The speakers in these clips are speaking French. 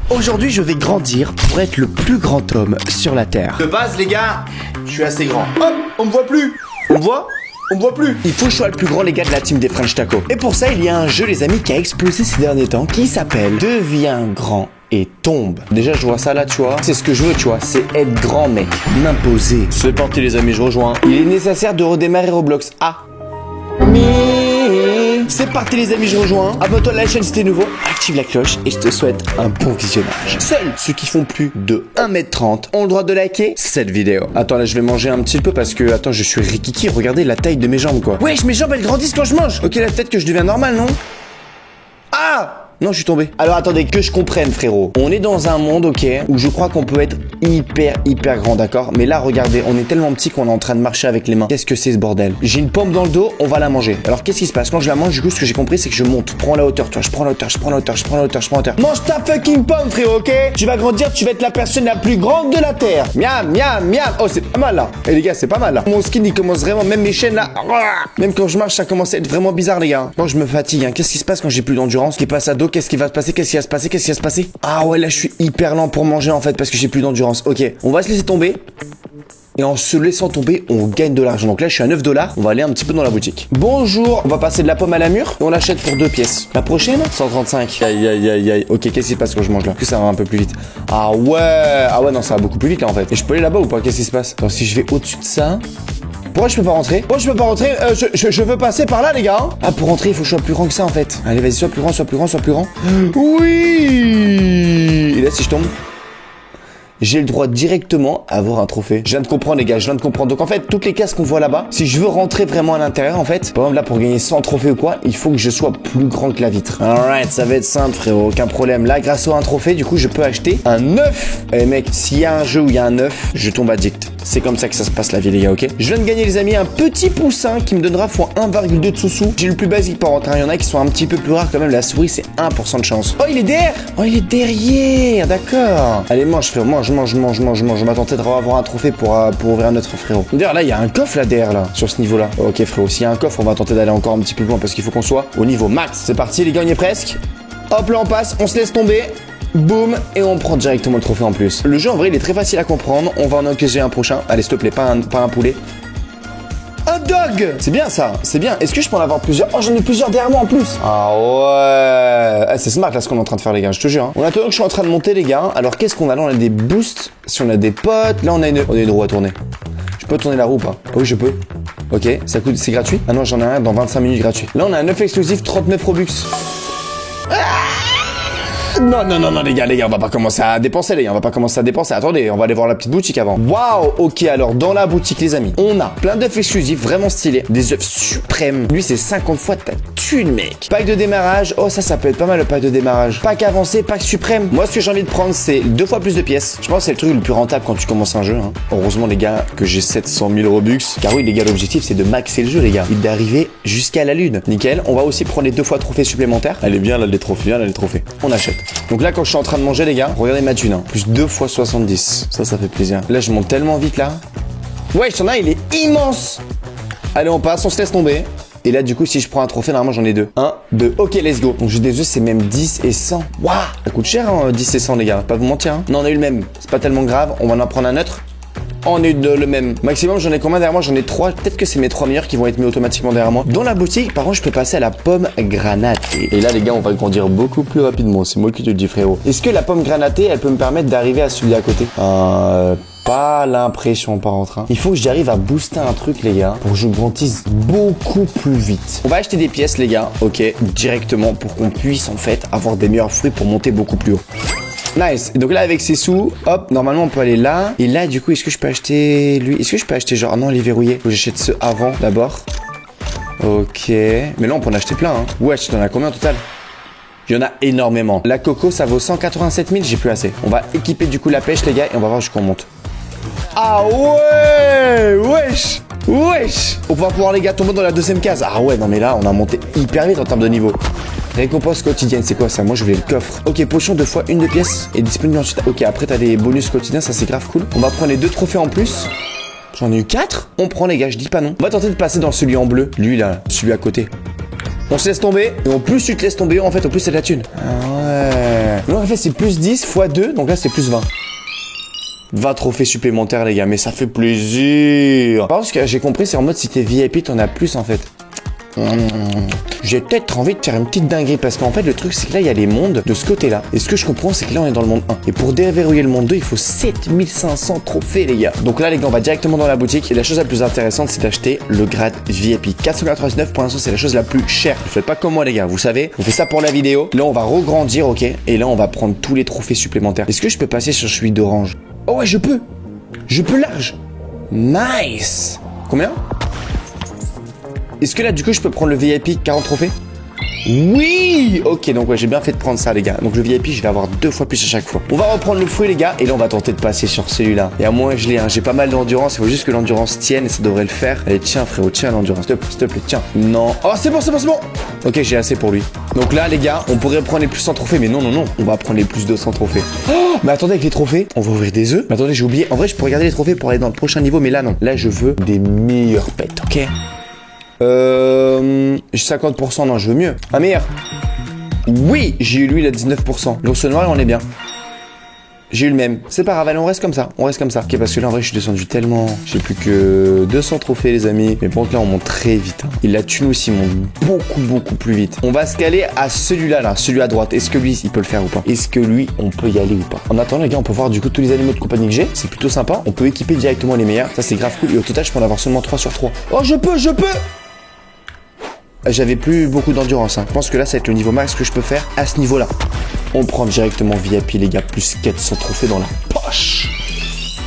Aujourd'hui, je vais grandir pour être le plus grand homme sur la Terre. De base, les gars, je suis assez grand. Hop, on me voit plus. On me voit ? On me voit plus. Il faut que je sois le plus grand, les gars, de la team des French Taco. Et pour ça, il y a un jeu, les amis, qui a explosé ces derniers temps, qui s'appelle Deviens grand et tombe. Déjà, je vois ça là, tu vois. C'est ce que je veux, tu vois. C'est être grand, mec. M'imposer. C'est parti, les amis, je rejoins. Il est nécessaire de redémarrer Roblox. C'est parti, les amis, je rejoins. Abonne-toi à la chaîne si t'es nouveau. Active la cloche et je te souhaite un bon visionnage. Seuls ceux qui font plus de 1m30 ont le droit de liker cette vidéo. Attends, là, je vais manger un petit peu parce que, attends, je suis rikiki. Regardez la taille de mes jambes, quoi. Wesh, mes jambes, elles grandissent quand je mange. Ok, là, peut-être que je deviens normal, non? Ah! Non, je suis tombé. Alors attendez, que je comprenne, frérot. On est dans un monde, ok, où je crois qu'on peut être hyper grand, d'accord? Mais là, regardez, on est tellement petit qu'on est en train de marcher avec les mains. Qu'est-ce que c'est ce bordel? J'ai une pomme dans le dos, on va la manger. Alors qu'est-ce qui se passe? Quand je la mange, du coup, ce que j'ai compris, c'est que je monte. Prends la hauteur, toi, je prends la hauteur, je prends la hauteur, je prends la hauteur, je prends la hauteur. Mange ta fucking pomme, frérot, ok? Tu vas grandir, tu vas être la personne la plus grande de la Terre. Miam, miam, miam. Oh, c'est pas mal, là. Et les gars, c'est pas mal, là. Mon skin, il commence vraiment, même mes chaînes, là. Même quand je marche, ça commence à être vraiment bizarre, les gars. Moi, je me fatigue, hein. Qu'est-ce qui se passe quand j'ai plus d'endurance? Qu'est-ce qui passe à dos? Qu'est-ce qui va se passer? Qu'est-ce qui va se passer? Ah ouais, là je suis hyper lent pour manger en fait parce que j'ai plus d'endurance. Ok, on va se laisser tomber. Et en se laissant tomber, on gagne de l'argent. Donc là, je suis à 9 $. On va aller un petit peu dans la boutique. Bonjour, on va passer de la pomme à la mûre et on l'achète pour 2 pièces. La prochaine, 135. Aïe. Ok, qu'est-ce qui se passe quand je mange là? Que ça va un peu plus vite. Ah ouais, non, ça va beaucoup plus vite là en fait. Et je peux aller là-bas ou pas? Qu'est-ce qui se passe? Alors si je vais au-dessus de ça. Pourquoi je peux pas rentrer? Je veux passer par là, les gars. Hein. Ah, pour rentrer, il faut que je sois plus grand que ça, en fait. Allez, vas-y, sois plus grand. Oui. Et là, si je tombe, j'ai le droit directement à avoir un trophée. Je viens de comprendre, les gars, Donc en fait, toutes les cases qu'on voit là-bas, si je veux rentrer vraiment à l'intérieur, en fait, par exemple là, pour gagner 100 trophées ou quoi, il faut que je sois plus grand que la vitre. Alright, ça va être simple, frérot, aucun problème. Là, grâce à un trophée, du coup, je peux acheter un œuf. Eh mec, s'il y a un jeu où il y a un œuf, je tombe addict. C'est comme ça que ça se passe la vie, les gars, ok? Je viens de gagner, les amis, un petit poussin qui me donnera x1,2 de sous-sous. J'ai le plus basique par contre, il y en a qui sont un petit peu plus rares quand même. La souris, c'est 1% de chance. Oh, il est derrière! Oh, il est derrière, d'accord. Allez, mange, frérot, mange. Je m'attendais de avoir un trophée pour ouvrir un autre, frérot. D'ailleurs, là, il y a un coffre là derrière, là, sur ce niveau-là. Ok, frérot, s'il y a un coffre, on va tenter d'aller encore un petit peu loin parce qu'il faut qu'on soit au niveau max. C'est parti, les gars, on y est presque. Hop, là, on passe, on se laisse tomber. Boum, et on prend directement le trophée en plus. Le jeu en vrai il est très facile à comprendre. On va en encaisser un prochain. Allez s'il te plaît, pas un poulet. Un dog. C'est bien ça, c'est bien. Est-ce que je peux en avoir plusieurs? Oh, j'en ai plusieurs derrière moi en plus. Ah ouais, c'est smart là ce qu'on est en train de faire, les gars, je te jure. On attend que je suis en train de monter, les gars. Alors qu'est-ce qu'on a là? On a des boosts. Si on a des potes, là on a une roue à tourner. Je peux tourner la roue ou pas? Oui, je peux. Ok, ça coûte, c'est gratuit? Ah non, j'en ai un dans 25 minutes gratuit. Là on a un 9 exclusif, 39 Robux. Non, les gars, on va pas commencer à dépenser, les gars, Attendez, on va aller voir la petite boutique avant. Waouh, ok, alors dans la boutique, les amis, on a plein d'œufs exclusifs, vraiment stylés, des œufs suprêmes. Lui, c'est 50 fois ta thune, mec. Pack de démarrage, oh, ça peut être pas mal le pack de démarrage. Pack avancé, pack suprême. Moi, ce que j'ai envie de prendre, c'est 2 fois plus de pièces. Je pense que c'est le truc le plus rentable quand tu commences un jeu. Hein. Heureusement, les gars, que j'ai 700 000 Robux. Car oui, les gars, l'objectif, c'est de maxer le jeu, les gars. Et d'arriver jusqu'à la lune. Nickel. On va aussi prendre les 2 fois trophées supplémentaires. Allez, bien là, les trophées, On achète. Donc là, quand je suis en train de manger, les gars, regardez ma thune, hein. Plus 2 fois 70. Ça fait plaisir. Là, je monte tellement vite, là. Ouais, il y en a, il est immense. Allez, on passe, on se laisse tomber. Et là, du coup, si je prends un trophée, normalement, j'en ai 2. 1, 2. Ok, let's go. Donc, j'ai des œufs, c'est même 10 et 100. Waouh, ça coûte cher, hein, 10 et 100, les gars. Pas vous mentir, hein. Non, on a eu le même. C'est pas tellement grave. On va en prendre un autre. On est le même. Maximum, j'en ai combien derrière moi? J'en ai 3. Peut-être que c'est mes 3 meilleurs qui vont être mis automatiquement derrière moi. Dans la boutique, par contre, je peux passer à la pomme granatée. Et là, les gars, on va grandir beaucoup plus rapidement. C'est moi qui te le dis, frérot. Est-ce que la pomme granatée, elle peut me permettre d'arriver à celui à côté? Pas l'impression, par contre. Hein. Il faut que j'arrive à booster un truc, les gars, pour que je grandisse beaucoup plus vite. On va acheter des pièces, les gars, ok, directement, pour qu'on puisse, en fait, avoir des meilleurs fruits pour monter beaucoup plus haut. Nice. Donc là, avec ces sous, hop, normalement, on peut aller là. Et là, du coup, est-ce que je peux acheter lui? Est-ce que je peux acheter genre... Ah non, les verrouillés. Faut que j'achète ceux avant, d'abord. Ok. Mais là, on peut en acheter plein, hein. Wesh, t'en as combien au total? Il y en a énormément. La coco, ça vaut 187 000, j'ai plus assez. On va équiper, du coup, la pêche, les gars, et on va voir jusqu'où on monte. Ah ouais. Wesh. On va pouvoir, les gars, tomber dans la 2e case. Ah ouais, non, mais là, on a monté hyper vite en termes de niveau. Récompense quotidienne, c'est quoi ça? Moi je voulais le coffre. Ok, potion 2 fois 1 de pièces est disponible ensuite. Ok, après t'as des bonus quotidiens, ça c'est grave cool. On va prendre les 2 trophées en plus. J'en ai eu 4. On prend, les gars, je dis pas non. On va tenter de passer dans celui en bleu. Lui là, celui à côté. On se laisse tomber. Et au plus tu te laisses tomber, en fait, au plus c'est de la thune. Ah ouais. Donc en fait, c'est plus 10 x 2, donc là, c'est plus 20. 20 trophées supplémentaires, les gars, mais ça fait plaisir. Par contre, ce que j'ai compris, c'est en mode si t'es VIP, t'en as plus en fait. J'ai peut-être envie de faire une petite dinguerie parce qu'en fait le truc c'est que là il y a les mondes de ce côté là et ce que je comprends c'est que là on est dans le monde 1 et pour déverrouiller le monde 2 il faut 7500 trophées les gars. Donc là les gars on va directement dans la boutique et la chose la plus intéressante c'est d'acheter le grade VIP 499 pour l'instant c'est la chose la plus chère. Ne faites pas comme moi les gars, vous savez, on fait ça pour la vidéo. Là on va regrandir, ok, et là on va prendre tous les trophées supplémentaires. Est-ce que je peux passer sur celui d'orange? Oh ouais je peux large. Nice. Combien? Est-ce que là, du coup, je peux prendre le VIP 40 trophées? Oui. Ok, donc ouais, j'ai bien fait de prendre ça, les gars. Donc le VIP, je vais avoir 2 fois plus à chaque fois. On va reprendre le fruit, les gars. Et là, on va tenter de passer sur celui-là. Et à moins que je l'ai, hein, j'ai pas mal d'endurance. Il faut juste que l'endurance tienne et ça devrait le faire. Allez, tiens, frérot, tiens l'endurance. S'il te plaît, tiens. Non. Oh, c'est bon. Ok, j'ai assez pour lui. Donc là, les gars, on pourrait prendre les plus 100 trophées. Mais non. On va prendre les plus 200 trophées. Oh, mais attendez, avec les trophées, on va ouvrir des œufs. Mais attendez, j'ai oublié. En vrai, je peux regarder les trophées pour aller dans le prochain niveau. Mais là, non. Là, je veux des meilleures pets, ok? J'ai 50%, non, je veux mieux. Un meilleur. Oui, j'ai eu lui, il a 19%. L'ours noir, on est bien. J'ai eu le même. C'est pas grave, allez, on reste comme ça. Ok, parce que là, en vrai, je suis descendu tellement. J'ai plus que 200 trophées, les amis. Mais bon, là, on monte très vite. Hein. Et la thune aussi monte beaucoup plus vite. On va se caler à celui-là, là, celui à droite. Est-ce que lui, il peut le faire ou pas? Est-ce que lui, on peut y aller ou pas? En attendant, les gars, on peut voir du coup tous les animaux de compagnie que j'ai. C'est plutôt sympa. On peut équiper directement les meilleurs. Ça, c'est grave cool. Et au total, je peux en avoir seulement 3 sur 3. Oh, je peux! J'avais plus beaucoup d'endurance. Hein. Je pense que là, ça va être le niveau max que je peux faire à ce niveau-là. On prend directement VIP, les gars, plus 400 trophées dans la poche.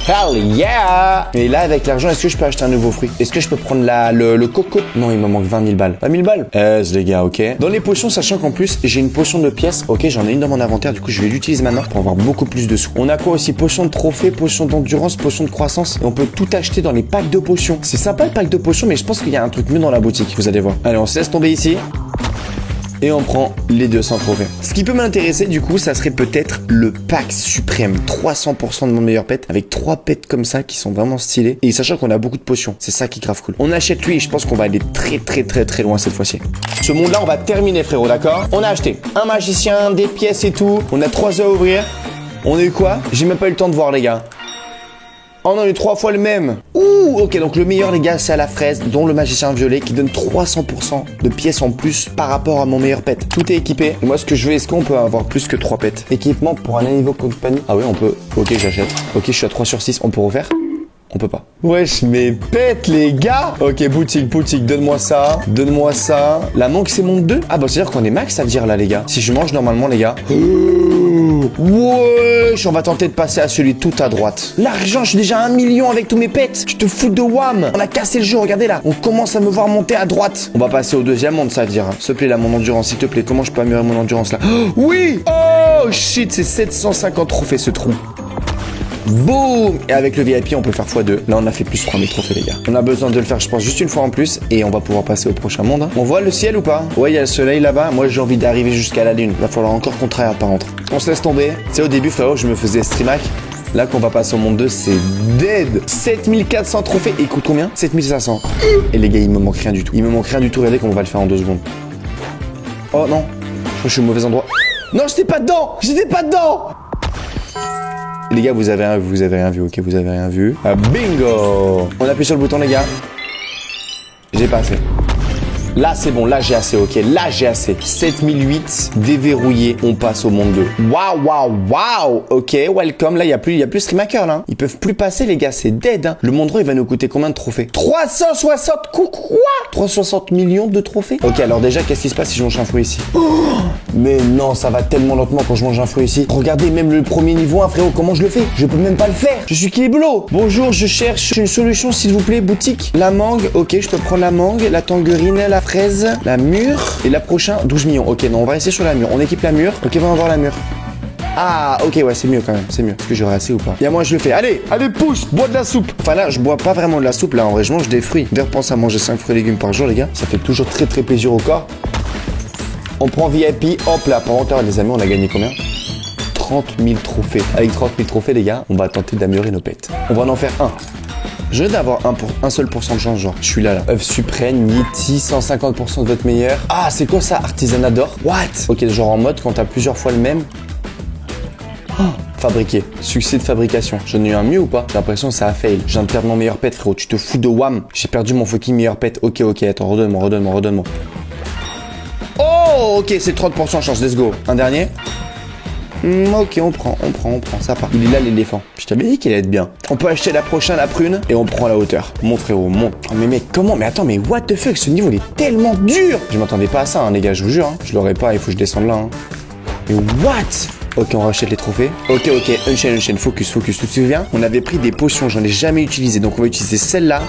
Hell yeah! Et là, avec l'argent, est-ce que je peux acheter un nouveau fruit? Est-ce que je peux prendre le coco? Non, il me manque 20 000 balles. 20 000 balles? Les gars, ok. Dans les potions, sachant qu'en plus, j'ai une potion de pièces. Ok, j'en ai une dans mon inventaire. Du coup, je vais l'utiliser maintenant pour avoir beaucoup plus de sous. On a quoi aussi? Potion de trophée, potion d'endurance, potion de croissance. Et on peut tout acheter dans les packs de potions. C'est sympa le pack de potions, mais je pense qu'il y a un truc mieux dans la boutique. Vous allez voir. Allez, on se laisse tomber ici. Et on prend les 200 trophées. Ce qui peut m'intéresser du coup, ça serait peut-être le pack suprême. 300% de mon meilleur pet avec 3 pets comme ça qui sont vraiment stylés. Et sachant qu'on a beaucoup de potions. C'est ça qui est grave cool. On achète lui et je pense qu'on va aller très loin cette fois-ci. Ce monde-là, on va terminer frérot, d'accord? On a acheté un magicien, des pièces et tout. On a 3 œufs à ouvrir. On a eu quoi? J'ai même pas eu le temps de voir les gars. Oh non, il est 3 fois le même. Ouh, ok, donc le meilleur, les gars, c'est à la fraise, dont le magicien violet, qui donne 300% de pièces en plus par rapport à mon meilleur pet. Tout est équipé. Et moi, ce que je veux, est-ce qu'on peut avoir plus que 3 pets? Équipement pour un niveau compagnie. Ah oui, on peut. Ok, j'achète. Ok, je suis à 3 sur 6. On peut refaire? On peut pas. Wesh, mes pets, les gars. Ok, boutique, donne-moi ça. La manque, c'est mon 2. Ah bah, c'est-à-dire qu'on est max à dire là, les gars. Si je mange normalement, les gars. Wesh, on va tenter de passer à celui tout à droite. L'argent, je suis déjà à 1 million avec tous mes pets. Je te fous de wham. On a cassé le jeu, regardez là. On commence à me voir monter à droite. On va passer au deuxième monde, ça veut dire. S'il te plaît, là, mon endurance, s'il te plaît. Comment je peux améliorer mon endurance là? Oui. Oh shit, c'est 750 trophées ce trou. Boum! Et avec le VIP, on peut faire x2. Là, on a fait plus 3000 trophées, les gars. On a besoin de le faire, je pense, juste une fois en plus. Et on va pouvoir passer au prochain monde. Hein. On voit le ciel ou pas? Ouais, il y a le soleil là-bas. Moi, j'ai envie d'arriver jusqu'à la lune. Il va falloir encore qu'on travaille par contre. On se laisse tomber. Tu sais, au début, frérot, je me faisais streamac. Là, qu'on va passer au monde 2, c'est dead. 7400 trophées. Et il coûte combien? 7500. Et les gars, il me manque rien du tout. Regardez qu'on va le faire en 2 secondes. Oh non. Je crois que je suis au mauvais endroit. Non, j'étais pas dedans. Les gars, vous avez rien vu, ok, vous avez rien vu. Ah, bingo! On appuie sur le bouton, les gars. J'ai pas assez. Là, c'est bon, là, j'ai assez, ok. Là, j'ai assez. 7008, déverrouillé, on passe au monde 2. Waouh! Ok, welcome. Là, il y a plus streamaker, là. Ils peuvent plus passer, les gars, c'est dead, hein. Le monde 3, il va nous coûter combien de trophées? 360 coups, quoi? 360 millions de trophées? Ok, alors déjà, qu'est-ce qui se passe si je mange un fruit ici? Mais non, ça va tellement lentement quand je mange un fruit ici. Regardez, même le premier niveau 1, frérot, comment je le fais? Je peux même pas le faire. Je suis kéblo. Bonjour, je cherche une solution, s'il vous plaît, boutique. La mangue, ok, je peux prendre la mangue, la tangerine, la fraise, la mûre. Et la prochaine, 12 millions. Ok, non, on va rester sur la mûre. On équipe la mûre. Ok, on va voir la mûre. Ah, ok, ouais, c'est mieux quand même, c'est mieux. Est-ce que j'aurai assez ou pas? Et à moi, je le fais. Allez, pousse, bois de la soupe. Enfin là, je bois pas vraiment de la soupe, là, en vrai, je mange des fruits. D'ailleurs, pense à manger 5 fruits et légumes par jour, les gars. Ça fait toujours très plaisir au corps. On prend VIP, hop là, par contre, les amis, on a gagné combien? 30 000 trophées. Avec 30 000 trophées, les gars, on va tenter d'améliorer nos pets. On va en faire un. Je viens d'avoir un seul % de chance, genre. Je suis là. Œuf suprême, Yeti, 150% de votre meilleur. Ah, c'est quoi ça? Artisanat d'or? What? Ok, genre en mode, quand t'as plusieurs fois le même. Oh, fabriqué. Succès de fabrication. J'en ai eu un mieux ou pas? J'ai l'impression que ça a fail. Je viens de perdre mon meilleur pet, frérot. Tu te fous de wham. J'ai perdu mon fucking meilleur pet. Ok, attends, redonne-moi. Oh, ok, c'est 30% de chance. Let's go. Un dernier. Ok, on prend, ça part. Il est là l'éléphant. Je t'avais dit qu'il allait être bien. On peut acheter la prochaine, la prune, et on prend la hauteur. Mon frérot, monte. Oh, mais mec, comment? Mais attends, mais what the fuck? Ce niveau, il est tellement dur. Je m'attendais pas à ça, hein, les gars, je vous jure. Hein. Je l'aurais pas, il faut que je descende là. Hein. Mais what? Ok, on rachète les trophées. Ok, Unchain, focus. Tu te souviens? On avait pris des potions, j'en ai jamais utilisé. Donc on va utiliser celle-là.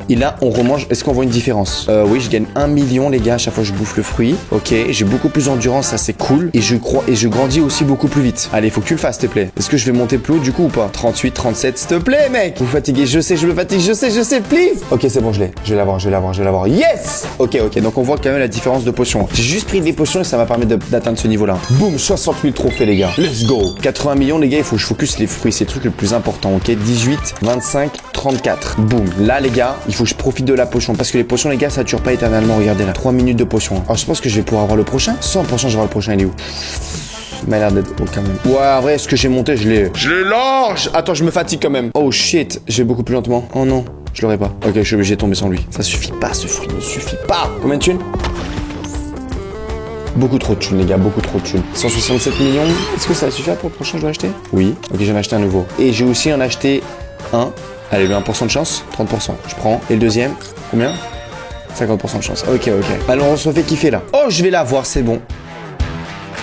Et là, on remange. Est-ce qu'on voit une différence? Oui, je gagne 1 million, les gars, à chaque fois que je bouffe le fruit. Ok, j'ai beaucoup plus d'endurance, ça c'est cool. Et je grandis aussi beaucoup plus vite. Allez, faut que tu le fasses, s'il te plaît. Est-ce que je vais monter plus haut du coup ou pas? 38, 37, s'il te plaît, mec. Vous fatiguez, je sais, je me fatigue, je sais, please. Ok, c'est bon, je l'ai. Je vais l'avoir. Yes! Ok, donc on voit quand même la différence de potions. J'ai juste pris des potions et ça m'a permis d'atteindre ce niveau-là. Boum, 60 000 trophées, les gars. Let's go. 80 millions, les gars, il faut que je focus les fruits. C'est le truc le plus important, ok? 18, 25, 34. Boum. Là, les gars, il faut que je profite de la potion. Parce que les potions, les gars, ça dure pas éternellement. Regardez là. 3 minutes de potion. Alors, je pense que je vais pouvoir avoir le prochain. 100%, je vais avoir le prochain. Il est où? Il m'a l'air d'être haut quand même. Ouais, en vrai, ce que j'ai monté, je l'ai large. Attends, je me fatigue quand même. Oh shit. Je vais beaucoup plus lentement. Oh non. Je l'aurai pas. Ok, je suis obligé de tomber sans lui. Ça suffit pas, ce fruit ne suffit pas. Combien de thunes? Beaucoup trop de thunes, les gars, beaucoup trop de thunes. 167 millions. Est-ce que ça va suffire pour le prochain, je dois acheter? Oui. Ok, j'en ai acheté un nouveau. Et j'ai aussi en acheté un. Allez, le 1% de chance, 30%. Je prends. Et le deuxième, combien? 50% de chance. Ok. Alors, on se fait kiffer là. Oh, je vais l'avoir, c'est bon.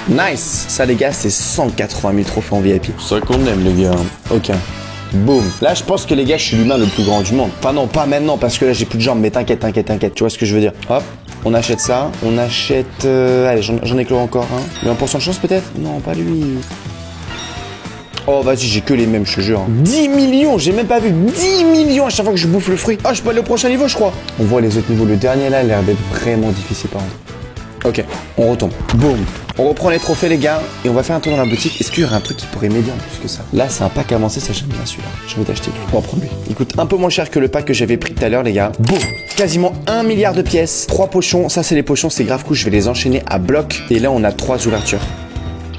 Nice. Ça, les gars, c'est 180 000 trophées en VIP. C'est ça qu'on aime, les gars. Ok. Boum. Là, je pense que les gars, je suis l'humain le plus grand du monde. Enfin non, pas maintenant, parce que là, j'ai plus de jambes. Mais t'inquiète. Tu vois ce que je veux dire? Hop. On achète ça. On achète... Allez, j'en ai clos encore un. Le 1% de chance peut-être? Non, pas lui. Oh, vas-y, j'ai que les mêmes, je te jure. 10 millions, j'ai même pas vu. 10 millions à chaque fois que je bouffe le fruit. Ah, je peux aller au prochain niveau, je crois. On voit les autres niveaux. Le dernier, là, a l'air d'être vraiment difficile, par contre. Ok, on retombe. Boum. On reprend les trophées, les gars, et on va faire un tour dans la boutique. Est-ce qu'il y aurait un truc qui pourrait m'aider en plus que ça? Là, c'est un pack avancé, ça j'aime bien celui-là. J'ai envie d'acheter lui. On va prendre lui. Il coûte un peu moins cher que le pack que j'avais pris tout à l'heure, les gars. Boum. Quasiment 1 milliard de pièces. 3 potions. Ça, c'est les potions, c'est grave cool. Je vais les enchaîner à bloc. Et là, on a 3 ouvertures.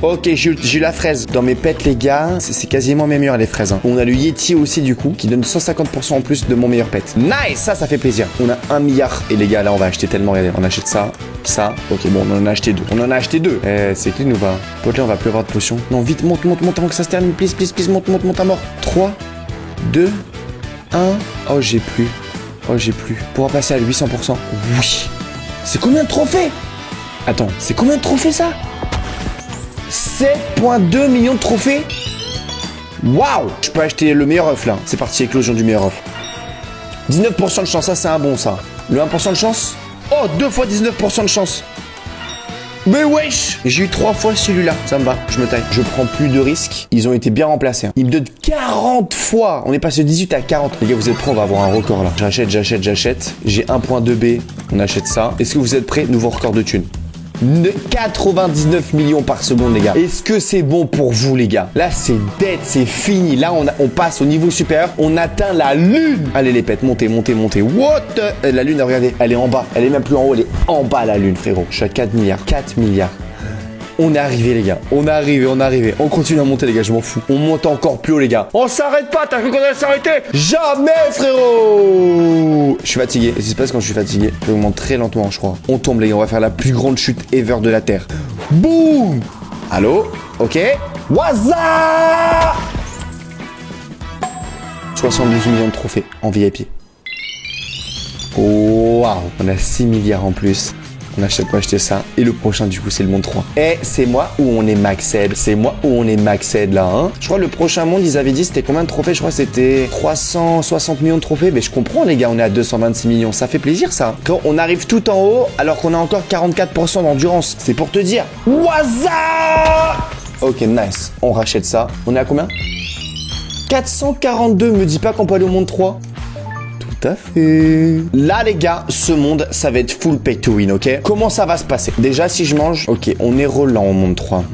Ok, j'ai eu la fraise. Dans mes pets, les gars, c'est quasiment mes meilleurs, les fraises. Hein. On a le Yeti aussi, du coup, qui donne 150% en plus de mon meilleur pet. Nice! Ça fait plaisir. On a 1 milliard. Et les gars, là, on va acheter tellement. Regardez, on achète ça, ça. Ok, bon, on en a acheté 2. C'est clean ou pas? Pote, là, on va plus avoir de potions. Non, vite, monte avant que ça se termine. Please, monte à mort. 3, 2, 1. Oh, j'ai plus. Pour passer à 800%. Oui. C'est combien de trophées? Attends, c'est combien de trophées, ça? 7,2 millions de trophées. Waouh. Je peux acheter le meilleur œuf là. C'est parti, éclosion du meilleur œuf. 19% de chance, ça c'est un bon ça. Le 1% de chance. Oh, 2 fois 19% de chance. Mais wesh. J'ai eu 3 fois celui-là. Ça me va, je me taille. Je prends plus de risques. Ils ont été bien remplacés. Ils me donnent 40 fois. On est passé de 18 à 40. Les gars, vous êtes prêts? On va avoir un record là. J'achète. J'ai 1.2B. On achète ça. Est-ce que vous êtes prêts? Nouveau record de thunes. 99 millions par seconde, les gars. Est-ce que c'est bon pour vous, les gars? Là, c'est dead, c'est fini. Là, on passe au niveau supérieur. On atteint la lune. Allez, les pètes, montez. What? La lune, regardez, elle est en bas. Elle est même plus en haut, elle est en bas, la lune, frérot. Je suis à 4 milliards. 4 milliards. On est arrivé, les gars. On est arrivé. On continue à monter, les gars, je m'en fous. On monte encore plus haut, les gars. On s'arrête pas, t'as cru qu'on allait s'arrêter? Jamais, frérot. Je suis fatigué. Qu'est-ce qui se passe quand je suis fatigué? Je monte très lentement, je crois. On tombe, les gars. On va faire la plus grande chute ever de la Terre. Boum. Allô? Ok. Waza 72 millions de trophées en VIP. Oh, waouh. On a 6 milliards en plus. On a chaque fois acheté ça. Et le prochain, du coup, c'est le monde 3. Et c'est moi où on est maxed. Là, hein. Je crois que le prochain monde, ils avaient dit, c'était combien de trophées? Je crois que c'était 360 millions de trophées. Mais je comprends, les gars, on est à 226 millions. Ça fait plaisir, ça. Quand on arrive tout en haut, alors qu'on a encore 44% d'endurance. C'est pour te dire. Waza! Ok, nice. On rachète ça. On est à combien? 442. Me dis pas qu'on peut aller au monde 3. à fait. Là, les gars, ce monde, ça va être full pay to win, ok? Comment ça va se passer? Déjà, si je mange... Ok, on est Roland au monde 3.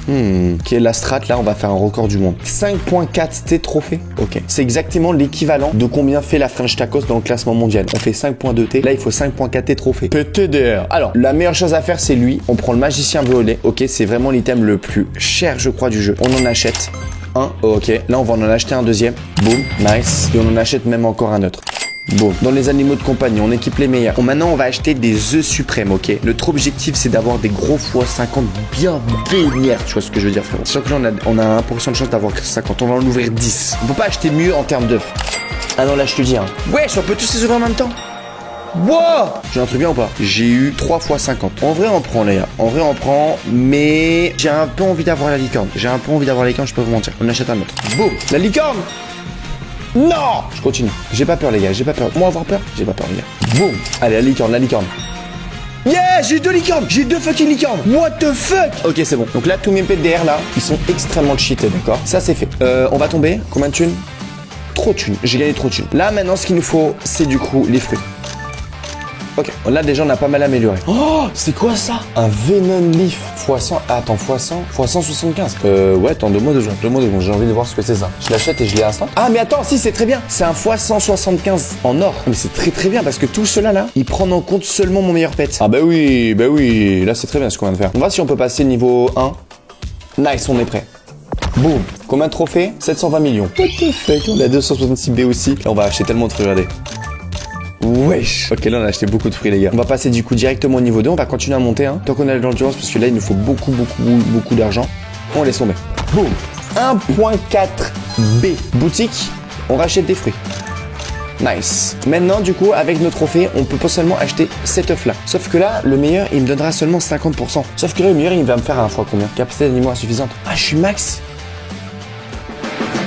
Ok, la strat, là, on va faire un record du monde. 5.4 T trophées. Ok. C'est exactement l'équivalent de combien fait la French Tacos dans le classement mondial. On fait 5.2 T. Là, il faut 5.4 T trophées. PTDR. Alors, la meilleure chose à faire, c'est lui. On prend le magicien violet. Ok, c'est vraiment l'item le plus cher, je crois, du jeu. On en achète un. Ok, là, on va en acheter un deuxième. Boom, nice. Et on en achète même encore un autre. Bon, dans les animaux de compagnie, on équipe les meilleurs. Bon, maintenant, on va acheter des œufs suprêmes, ok? Notre objectif, c'est d'avoir des gros x50 bien vénères, tu vois ce que je veux dire, frérot? C'est sûr que là, on a 1% de chance d'avoir 50. On va en ouvrir 10. On peut pas acheter mieux en termes d'œufs. Ah non, là, je te dis, hein. Wesh, on peut tous les ouvrir en même temps? Wow! J'ai un truc bien ou pas? J'ai eu 3 x 50. En vrai, on prend, les gars. En vrai, on prend, mais j'ai un peu envie d'avoir la licorne. J'ai un peu envie d'avoir la licorne, je peux vous mentir. On achète un autre. Boum! La licorne! Non! Je continue. J'ai pas peur, les gars. J'ai pas peur. Moi, avoir peur? J'ai pas peur, les gars. Boum! Allez, la licorne, la licorne. Yeah! J'ai 2 licornes! J'ai 2 fucking licornes! What the fuck? Ok, c'est bon. Donc là, tous mes PDR, là, ils sont extrêmement cheatés, d'accord? Ça, c'est fait. On va tomber. Combien de thunes? Trop de thunes. J'ai gagné trop de thunes. Là, maintenant, ce qu'il nous faut, c'est du coup les fruits. Ok, là déjà on a pas mal amélioré. Oh, c'est quoi ça? Un Venom Leaf x100. Attends, x175. Ouais, attends, donne-moi 2 secondes. J'ai envie de voir ce que c'est ça. Je l'achète et je l'ai instant. Ah, mais attends, si, c'est très bien. C'est un x175 en or. Mais c'est très très bien parce que tout cela là, ils prennent en compte seulement mon meilleur pet. Ah, bah oui. Là, c'est très bien ce qu'on vient de faire. On va voir si on peut passer niveau 1. Nice, on est prêt. Boum. Combien de trophées? 720 millions. What the fuck? On a 266 B aussi. Là, on va acheter tellement de trucs, regardez. Wesh. Ok, là on a acheté beaucoup de fruits, les gars. On va passer du coup directement au niveau 2. On va continuer à monter, hein, tant qu'on a de l'endurance, parce que là il nous faut beaucoup d'argent. On laisse tomber. Boum. 1.4 B. Boutique. On rachète des fruits. Nice. Maintenant, du coup, avec nos trophées, on peut potentiellement acheter cet œuf là. Sauf que là, le meilleur, il me donnera seulement 50%. Sauf que là, le meilleur, il va me faire un fois combien? Capacité d'animaux insuffisante. Ah, je suis max.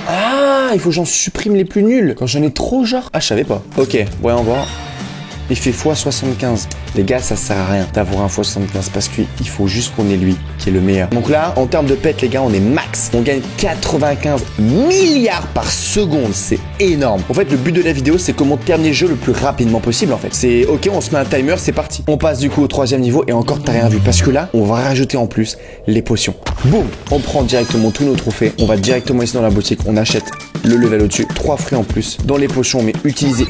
Ah, il faut que j'en supprime les plus nuls. Quand j'en ai trop, genre. Ah, je savais pas. Ok, voyons voir. Il fait x75. Les gars, ça sert à rien d'avoir un x75 parce qu'il faut juste qu'on ait lui qui est le meilleur. Donc là, en termes de pet, les gars, on est max. On gagne 95 milliards par seconde. C'est énorme. En fait, le but de la vidéo, c'est comment terminer le jeu le plus rapidement possible, en fait. C'est ok, on se met un timer, c'est parti. On passe du coup au 3e niveau et encore, t'as rien vu parce que là, on va rajouter en plus les potions. Boum, on prend directement tous nos trophées. On va directement ici dans la boutique. On achète le level au-dessus. 3 fruits en plus. Dans les potions, on met utiliser.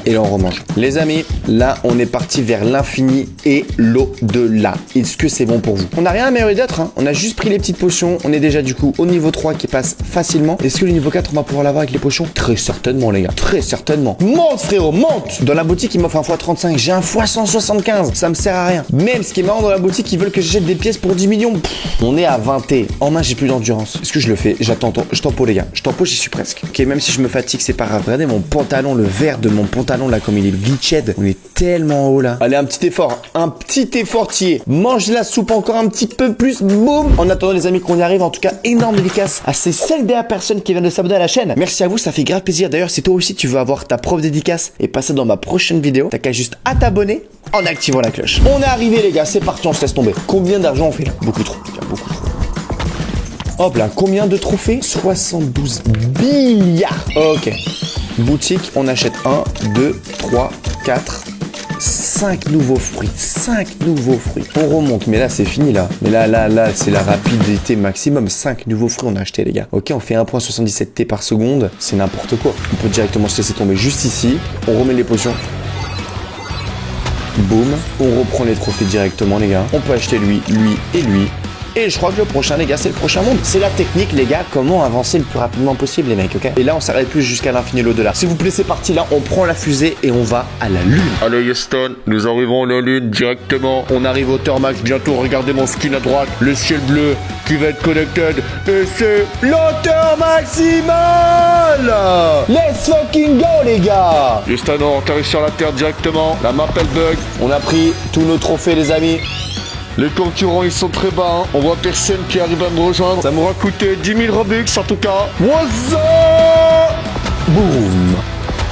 Et là, on remange. Les amis, là, on est parti vers l'infini et l'au-delà. Est-ce que c'est bon pour vous? On n'a rien amélioré d'autre, hein. On a juste pris les petites potions. On est déjà du coup au niveau 3 qui passe facilement. Est-ce que le niveau 4, on va pouvoir l'avoir avec les potions? Très certainement, les gars. Très certainement. Monte, frérot, monte! Dans la boutique, ils m'offrent un x35. J'ai un x175. Ça me sert à rien. Même ce qui est marrant dans la boutique, ils veulent que j'achète des pièces pour 10 millions. On est à 20 T. En main, j'ai plus d'endurance. Est-ce que je le fais? J'attends. Je tempo, les gars. Je tempo, j'y suis presque. Ok, même si je me fatigue, c'est pas grave. Regardez mon pantalon, le vert de mon pantalon là, comme il est glitched. On est tellement haut là. Allez, un petit effort. Un petit effortier. Mange la soupe encore un petit peu plus. Boum. En attendant, les amis, qu'on y arrive. En tout cas, énorme dédicace à ces seules dernières personnes qui viennent de s'abonner à la chaîne. Merci à vous, ça fait grave plaisir. D'ailleurs, si toi aussi tu veux avoir ta propre dédicace et passer dans ma prochaine vidéo, t'as qu'à juste à t'abonner en activant la cloche. On est arrivé, les gars. C'est parti, on se laisse tomber. Combien d'argent on fait là? Beaucoup trop. Beaucoup trop. Hop là, combien de trophées? 72 milliards. Ok. Boutique, on achète 1, 2, 3, 4, 5 nouveaux fruits. 5 nouveaux fruits. On remonte, mais là c'est fini là. Mais là, c'est la rapidité maximum. 5 nouveaux fruits on a acheté, les gars. Ok, on fait 1.77 T par seconde. C'est n'importe quoi. On peut directement se laisser tomber juste ici. On remet les potions. Boum. On reprend les trophées directement, les gars. On peut acheter lui et lui. Et je crois que le prochain, les gars, c'est le prochain monde. C'est la technique, les gars, comment avancer le plus rapidement possible, les mecs, ok? Et là, on s'arrête plus jusqu'à l'infini et l'au-delà. S'il vous plaît, c'est parti, là, on prend la fusée et on va à la lune. Allez, Houston, nous arrivons à la lune directement. On arrive au Termax bientôt. Regardez mon skin à droite, le ciel bleu qui va être connected. Et c'est l'auteur maximale. Let's fucking go, les gars. Houston, on atterrit sur la Terre directement. La map, elle bug. On a pris tous nos trophées, les amis. Les concurrents, ils sont très bas, hein. On voit personne qui arrive à me rejoindre. Ça m'aura coûté 10 000 Robux, en tout cas. What's up? Boum.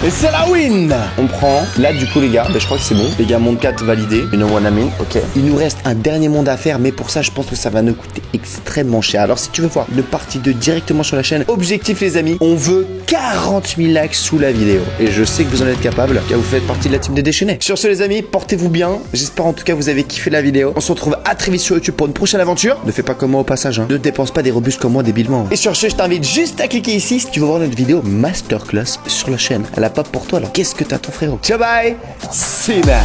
Et c'est la win. On prend. Là, du coup, les gars, je crois que c'est bon. Les gars, monde 4 validé. You know what I mean? Ok. Il nous reste un dernier monde à faire, mais pour ça, je pense que ça va nous coûter extrêmement cher. Alors, si tu veux voir le partie 2 directement sur la chaîne, objectif, les amis, on veut 40 000 likes sous la vidéo. Et je sais que vous en êtes capables, car vous faites partie de la team des déchaînés. Sur ce, les amis, portez-vous bien. J'espère en tout cas que vous avez kiffé la vidéo. On se retrouve à très vite sur YouTube pour une prochaine aventure. Ne fais pas comme moi au passage, hein. Ne dépense pas des rebus comme moi débilement. Et sur ce, je t'invite juste à cliquer ici si tu veux voir notre vidéo masterclass sur la chaîne. Elle a pas pour toi, alors qu'est-ce que t'attends, frérot? Ciao, bye. C'est là.